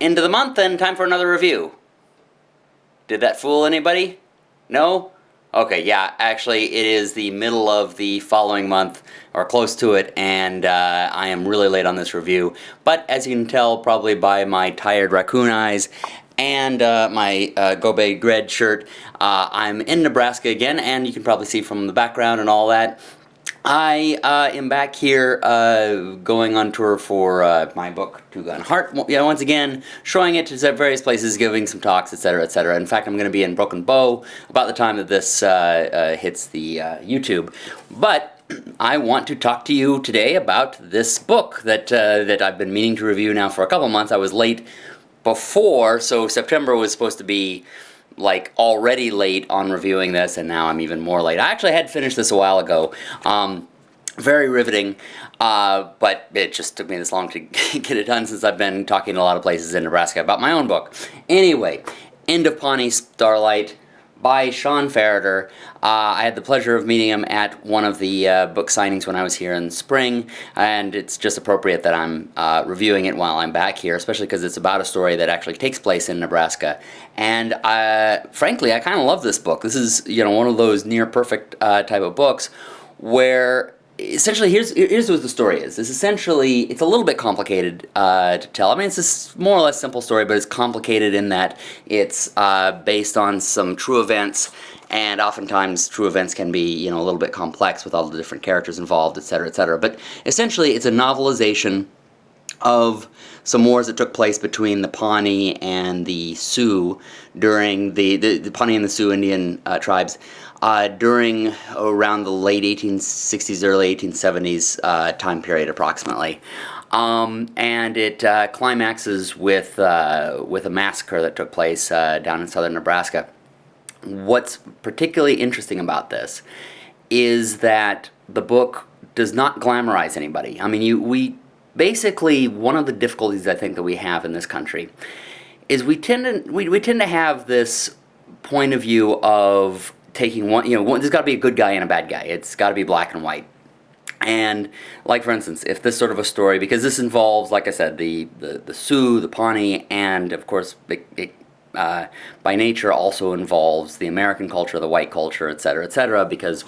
End of the month and time for another review. Did that fool anybody? No? Okay, yeah, actually it is the middle of the following month, or close to it, and I am really late on this review. But as you can tell probably by my tired raccoon eyes and my Go Big Red shirt, I'm in Nebraska again, and you can probably see from the background and all that. I am back here going on tour for my book, Two Gun Heart. Yeah, once again, showing it to various places, giving some talks, etc., etc. In fact, I'm going to be in Broken Bow about the time that this hits the YouTube. But I want to talk to you today about this book that I've been meaning to review now for a couple months. I was late before, so September was supposed to be like already late on reviewing this, and now I'm even more late. I actually had finished this a while ago. Very riveting, but it just took me this long to get it done since I've been talking to a lot of places in Nebraska about my own book. Anyway, End of Pawnee Starlight by Shawn Farritor. I had the pleasure of meeting him at one of the book signings when I was here in the spring, and it's just appropriate that I'm reviewing it while I'm back here, especially because it's about a story that actually takes place in Nebraska. And frankly, I kind of love this book. This is, one of those near perfect type of books where essentially here's what the story is. It's a little bit complicated to tell. I mean, it's a more or less simple story, but it's complicated in that it's based on some true events, and oftentimes true events can be, a little bit complex with all the different characters involved, etc., etc. But essentially, it's a novelization of some wars that took place between the Pawnee and the Sioux during the Pawnee and the Sioux Indian tribes during around the late 1860s, early 1870s time period approximately. And it climaxes with a massacre that took place down in southern Nebraska. What's particularly interesting about this is that the book does not glamorize anybody. I mean, basically, one of the difficulties I think that we have in this country is we tend to have this point of view of taking there's got to be a good guy and a bad guy. It's got to be black and white. And like, for instance, if this sort of a story, because this involves, like I said, the Sioux, the Pawnee, and of course it by nature also involves the American culture, the white culture, etc., because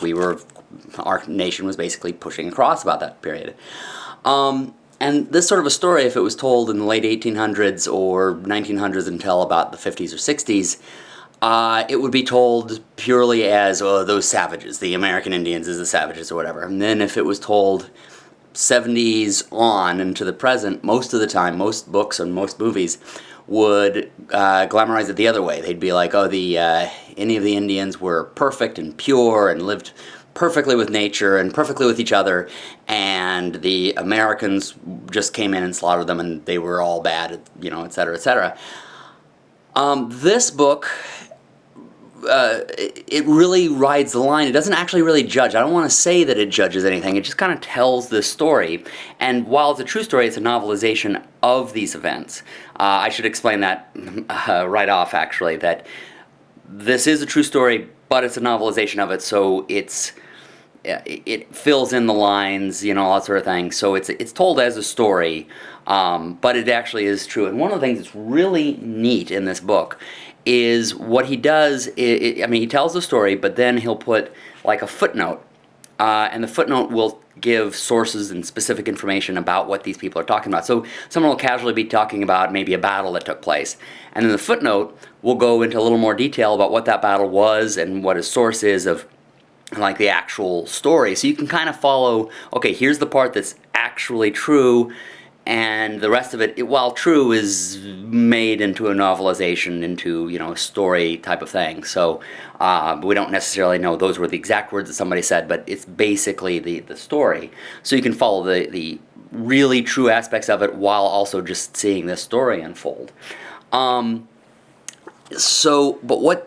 our nation was basically pushing across about that period. And this sort of a story, if it was told in the late 1800s or 1900s until about the 50s or 60s, it would be told purely as, those savages, the American Indians as the savages or whatever. And then if it was told 70s on into the present, most of the time, most books and most movies would glamorize it the other way. They'd be like, any of the Indians were perfect and pure and lived perfectly with nature and perfectly with each other, and the Americans just came in and slaughtered them and they were all bad, etc., etc. This book, it really rides the line. It doesn't actually really judge. I don't want to say that it judges anything. It just kind of tells this story. And while it's a true story, it's a novelization of these events. I should explain that right off, actually, that this is a true story, but it's a novelization of it, so it fills in the lines, all that sort of thing. So it's told as a story, but it actually is true. And one of the things that's really neat in this book is what he does. He tells the story, but then he'll put like a footnote, and the footnote will give sources and specific information about what these people are talking about. So someone will casually be talking about maybe a battle that took place, and then the footnote will go into a little more detail about what that battle was and what his source is of like the actual story. So you can kind of follow, okay, here's the part that's actually true, and the rest of it, while true, is made into a novelization, into, a story type of thing. So we don't necessarily know those were the exact words that somebody said, but it's basically the story. So you can follow the really true aspects of it while also just seeing this story unfold. But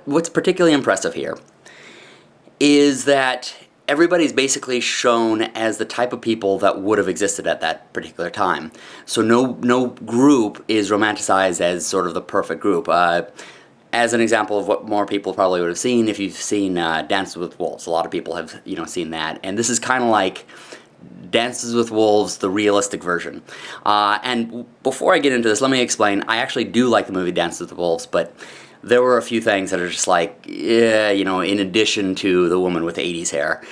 what's particularly impressive here is that everybody's basically shown as the type of people that would have existed at that particular time. So no group is romanticized as sort of the perfect group. As an example of what more people probably would have seen, if you've seen Dances with Wolves, a lot of people have seen that. And this is kind of like Dances with Wolves, the realistic version. And before I get into this, let me explain. I actually do like the movie Dances with Wolves, but there were a few things that are just like, yeah, in addition to the woman with 80s hair.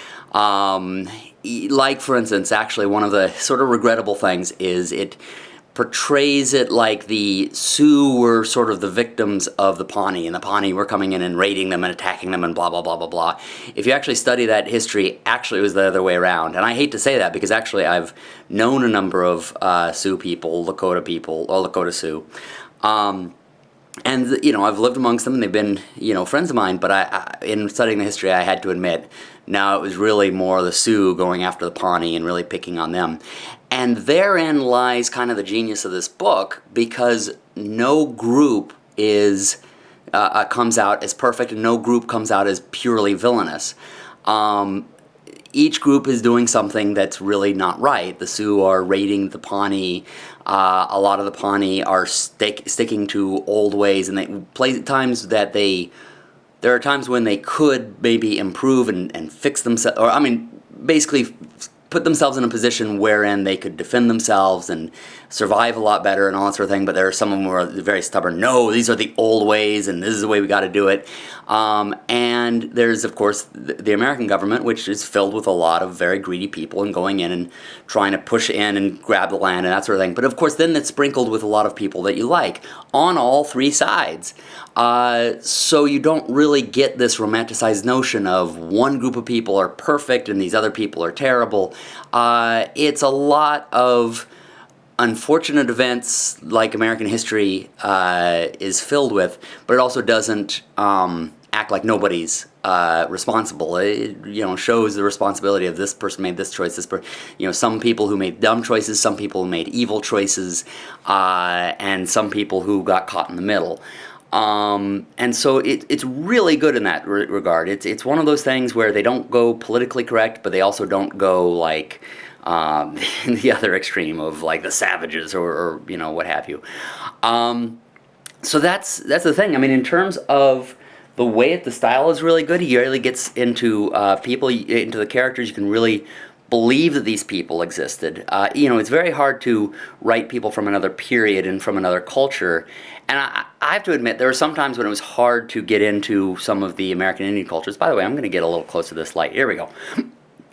Like, for instance, actually, one of the sort of regrettable things is it portrays it like the Sioux were sort of the victims of the Pawnee, and the Pawnee were coming in and raiding them and attacking them and blah, blah, blah, blah, blah. If you actually study that history, actually it was the other way around. And I hate to say that because actually I've known a number of Sioux people, Lakota Sioux. And, I've lived amongst them, and they've been, friends of mine, but in studying the history, I had to admit, now it was really more the Sioux going after the Pawnee and really picking on them. And therein lies kind of the genius of this book, because no group comes out as perfect, and no group comes out as purely villainous. Each group is doing something that's really not right. The Sioux are raiding the Pawnee. A lot of the Pawnee are sticking to old ways, and there are times when they could maybe improve and fix themselves, or basically put themselves in a position wherein they could defend themselves and survive a lot better and all that sort of thing. But there are some of them who are very stubborn. No, these are the old ways, and this is the way we got to do it. And there's, of course, the American government, which is filled with a lot of very greedy people and going in and trying to push in and grab the land and that sort of thing. But of course, then it's sprinkled with a lot of people that you like on all three sides. So you don't really get this romanticized notion of one group of people are perfect and these other people are terrible. It's a lot of unfortunate events like American history is filled with, but it also doesn't act like nobody's responsible. It shows the responsibility of this person made this choice. Some people who made dumb choices, some people who made evil choices, and some people who got caught in the middle. And so it's really good in that regard. It's one of those things where they don't go politically correct, but they also don't go like the other extreme of like the savages or what have you. So that's the thing. In terms of the way the style is really good. He really gets into people, into the characters. You can really believe that these people existed. It's very hard to write people from another period and from another culture. And I have to admit, there were some times when it was hard to get into some of the American Indian cultures. By the way, I'm going to get a little close to this light. Here we go.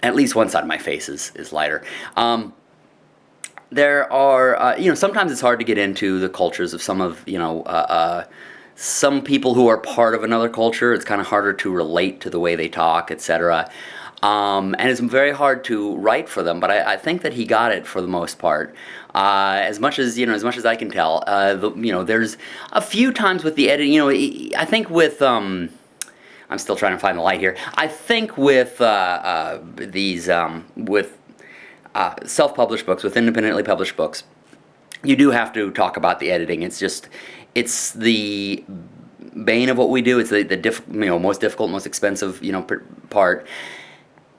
At least one side of my face is lighter. There are, sometimes it's hard to get into the cultures of some of, some people who are part of another culture. It's kind of harder to relate to the way they talk, etc. And it's very hard to write for them, but I think that he got it for the most part. As much as I can tell, there's a few times with the editing. I think with I'm still trying to find the light here. I think with with self-published books, with independently published books, you do have to talk about the editing. It's the bane of what we do. It's the most difficult, most expensive, part.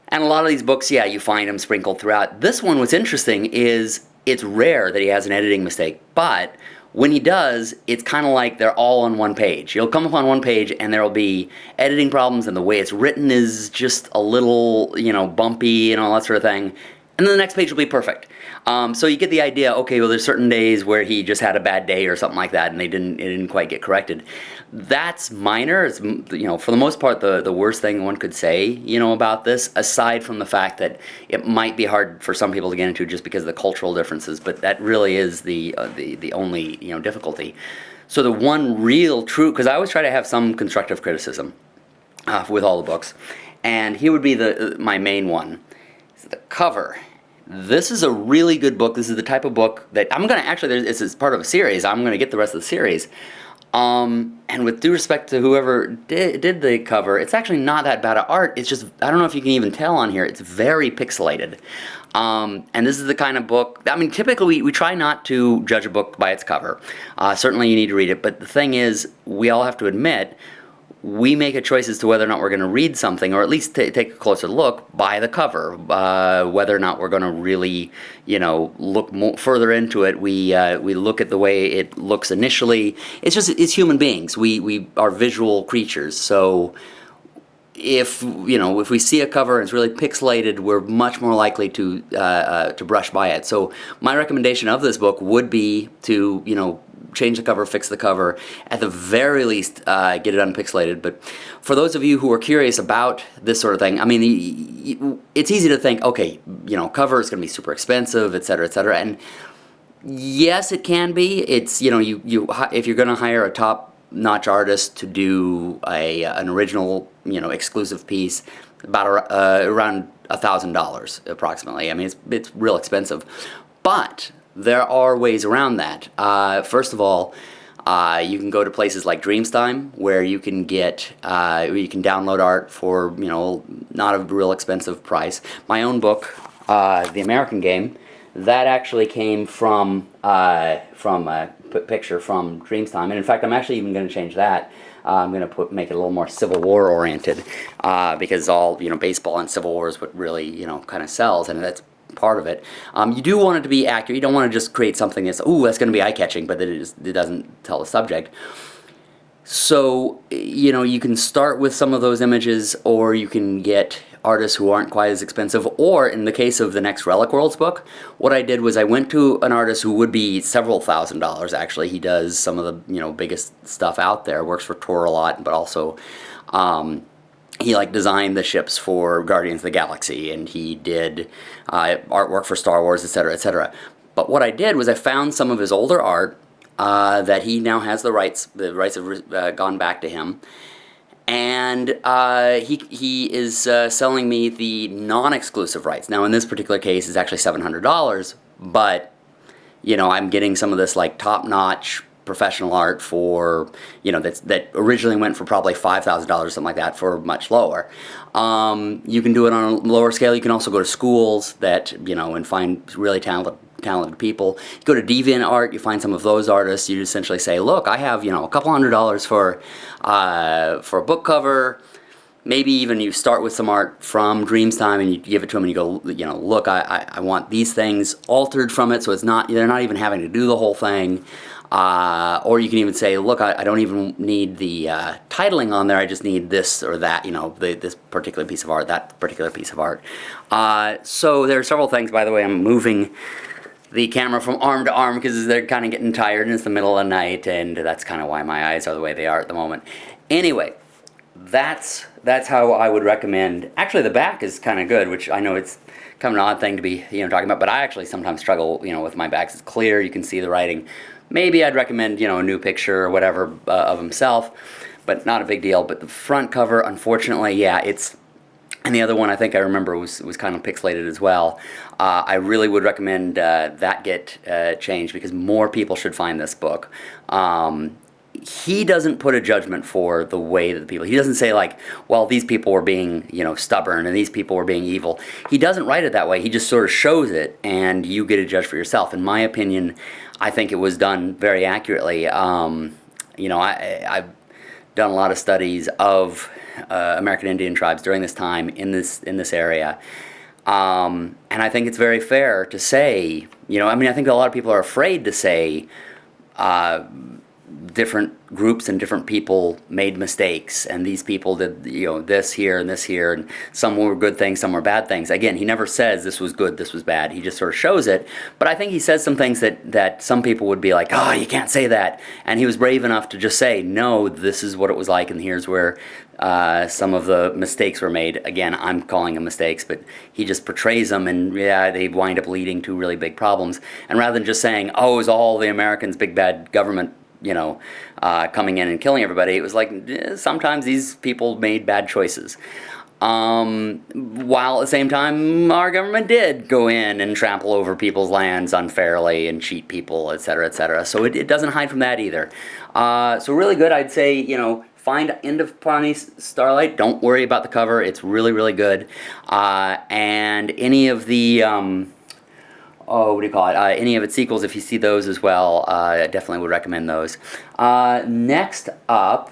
And a lot of these books, you find them sprinkled throughout. This one, what's interesting is it's rare that he has an editing mistake, but when he does, it's kind of like they're all on one page. You'll come upon one page and there will be editing problems, and the way it's written is just a little, bumpy and all that sort of thing. And then the next page will be perfect. So you get the idea, okay, well, there's certain days where he just had a bad day or something like that, and it didn't quite get corrected. That's minor. It's, for the most part, the worst thing one could say, about this, aside from the fact that it might be hard for some people to get into just because of the cultural differences, but that really is the only, difficulty. So the one real true, because I always try to have some constructive criticism with all the books, and here would be my main one. It's the cover. This is a really good book. This is the type of book that I'm going to actually, this is part of a series. I'm going to get the rest of the series. And with due respect to whoever did the cover, it's actually not that bad of art. It's just, I don't know if you can even tell on here, it's very pixelated. And this is the kind of book, typically we try not to judge a book by its cover. Certainly you need to read it, but the thing is, we all have to admit, we make a choice as to whether or not we're going to read something, or at least take a closer look by the cover. Whether or not we're going to really, look further into it. We look at the way it looks initially. It's human beings. We are visual creatures. So, if if we see a cover and it's really pixelated, we're much more likely to brush by it. So my recommendation of this book would be to change the cover, fix the cover, at the very least get it unpixelated. But for those of you who are curious about this sort of thing, I mean, it's easy to think, okay, cover is going to be super expensive, etc., etc. And yes, it can be. It's if you're going to hire a top-notch artist to do an original exclusive piece, about around $1,000 approximately. I mean, it's real expensive, but there are ways around that. First of all, you can go to places like Dreamstime, where you can download art for not a real expensive price. My own book, The American Game, that actually came from a picture from Dreamstime, and in fact, I'm actually even going to change that. I'm going to make it a little more Civil War oriented, because all baseball and Civil War is what really kind of sells, and that's part of it. You do want it to be accurate. You don't want to just create something that's going to be eye-catching, but it doesn't tell the subject. So you can start with some of those images, or you can get artists who aren't quite as expensive. Or in the case of the next Relic Worlds book, what I did was I went to an artist who would be several $1,000s. Actually, he does some of the biggest stuff out there. Works for Tor a lot, but also he designed the ships for Guardians of the Galaxy, and he did artwork for Star Wars, etc., etc. But what I did was I found some of his older art that he now has the rights. The rights have gone back to him, and he is selling me the non-exclusive rights. Now, in this particular case, it's actually $700, but I'm getting some of this top-notch professional art for that originally went for probably $5,000 or something like that, for much lower. You can do it on a lower scale. You can also go to schools that and find really talented people. You go to DeviantArt, you find some of those artists. You essentially say, look, I have a couple $100s for a book cover. Maybe even you start with some art from Dreamstime and you give it to them and you go, look, I want these things altered from it, so they're not even having to do the whole thing. Or you can even say, look, I don't even need the titling on there, I just need this or that, this particular piece of art, that particular piece of art. So there are several things. By the way, I'm moving the camera from arm to arm because they're kind of getting tired and it's the middle of the night, and that's kind of why my eyes are the way they are at the moment. Anyway, that's how I would recommend. Actually, the back is kind of good, which I know it's kind of an odd thing to be talking about, but I actually sometimes struggle with my back. It's clear, you can see the writing. Maybe I'd recommend a new picture or whatever of himself, but not a big deal. But the front cover, unfortunately, yeah, it's. And the other one I think I remember was kind of pixelated as well. I really would recommend that get changed, because more people should find this book. He doesn't put a judgment for the way that the people. He doesn't say well, these people were being stubborn and these people were being evil. He doesn't write it that way. He just sort of shows it, and you get to judge for yourself. In my opinion, I think it was done very accurately. I've done a lot of studies of American Indian tribes during this time in this area, and I think it's very fair to say, I think a lot of people are afraid to say different groups and different people made mistakes, and these people did this here and this here, and some were good things, some were bad things. Again, he never says this was good, this was bad. He just sort of shows it. But I think he says some things that some people would be like, oh, you can't say that. And he was brave enough to just say, no, this is what it was like, and here's where some of the mistakes were made. Again, I'm calling them mistakes, but he just portrays them, and yeah, they wind up leading to really big problems. And rather than just saying, oh, it was all the Americans' big bad government coming in and killing everybody, it was sometimes these people made bad choices. While at the same time, our government did go in and trample over people's lands unfairly and cheat people, etc., etc. So it doesn't hide from that either. So really good, I'd say, find End of Pawnee Starlight. Don't worry about the cover. It's really, really good. And any of the... any of its sequels, if you see those as well, I definitely would recommend those. Next up,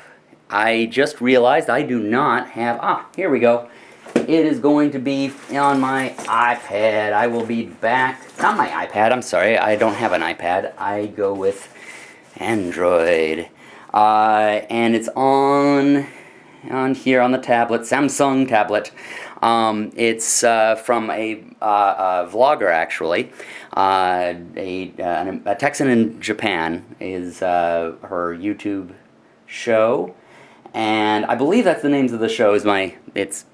I just realized I do not have... here we go. It is going to be on my iPad. I will be back... Not my iPad, I'm sorry. I don't have an iPad. I go with Android. And it's on on here on the tablet, Samsung tablet. It's from a vlogger, actually. A Texan in Japan is her YouTube show, and I believe that's the names of the shows. It's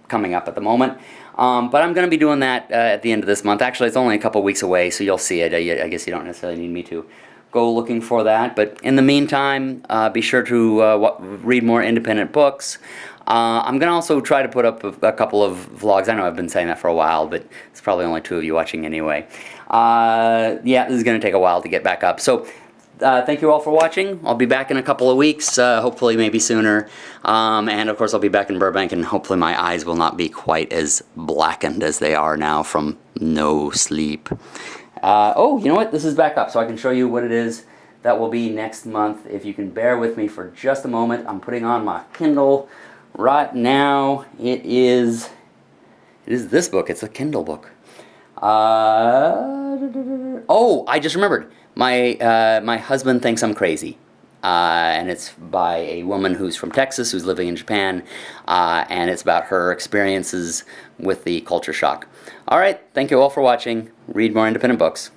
coming up at the moment. But I'm going to be doing that at the end of this month. Actually, it's only a couple weeks away, so you'll see it. I guess you don't necessarily need me to go looking for that. But in the meantime, be sure to read more independent books. I'm going to also try to put up a couple of vlogs. I know I've been saying that for a while, but it's probably only 2 of you watching anyway. Yeah, this is going to take a while to get back up. So thank you all for watching. I'll be back in a couple of weeks, hopefully maybe sooner. And of course I'll be back in Burbank, and hopefully my eyes will not be quite as blackened as they are now from no sleep. Oh, you know what? This is back up, so I can show you what it is that will be next month. If you can bear with me for just a moment, I'm putting on my Kindle right now. It is this book. It's a Kindle book. Oh, I just remembered. My husband thinks I'm crazy. And it's by a woman who's from Texas, who's living in Japan, and it's about her experiences with the culture shock. All right, thank you all for watching. Read more independent books.